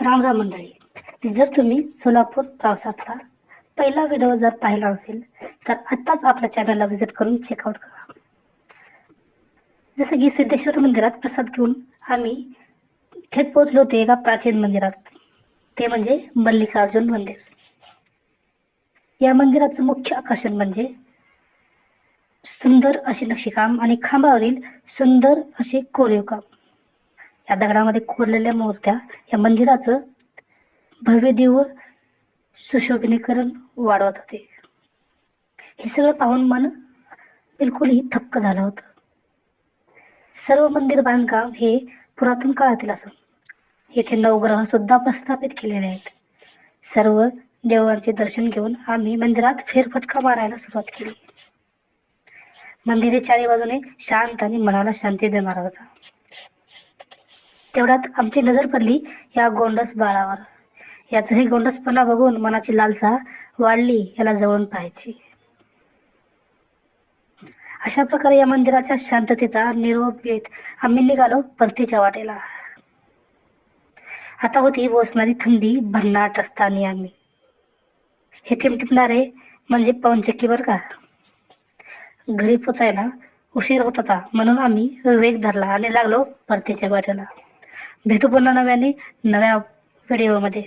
राम राम मंडळी. जर तुम्ही सोलापूर प्रवासातला पहिला व्हिडिओ जर पाहिला असेल तर आत्ताच आपल्या चॅनलला व्हिजिट करून चेकआउट करा. जसं की सिद्धेश्वर मंदिरात प्रसाद घेऊन आम्ही थेट पोहोचलो होते एका प्राचीन मंदिरात, ते म्हणजे मल्लिकार्जुन मंदिर. या मंदिराचं मुख्य आकर्षण म्हणजे सुंदर असे नक्षीकाम आणि खांबावरील सुंदर असे कोरीव काम. या दगडामध्ये कोरलेल्या मूर्त्या या मंदिराचं भव्य दिव्य सुशोभीकरण वाढवत होते. हे सगळं पाहून मन बिलकुलही थक्क झालं होतं. सर्व मंदिर बांधकाम हे पुरातन काळातील असून येथे नवग्रह सुद्धा प्रस्थापित केलेले आहेत. सर्व देवांचे दर्शन घेऊन आम्ही मंदिरात फेरफटका मारायला सुरुवात केली. मंदिर चारी बाजूने शांत आणि मनाला शांती देणार होता. तेवढ्यात आमची नजर पडली या गोंडस बाळावर. याचं हे गोंडसपणा बघून मनाची लालसा वाढली याला जवळून पाहायची. अशा प्रकारे या मंदिराच्या शांततेचा निरोप घेत आम्ही निघालो परतीच्या वाटेला. आता होती बोसणारी थंडी, भन्नाट रस्ता आणि आम्ही हे टिपणारे म्हणजे पवनचक्की बर का. घरी पोचायला उशीर होत होता म्हणून आम्ही वेग धरला आणि लागलो परतीच्या वाटेला. भेटू पुन्हा नव्या व्हिडिओमध्ये.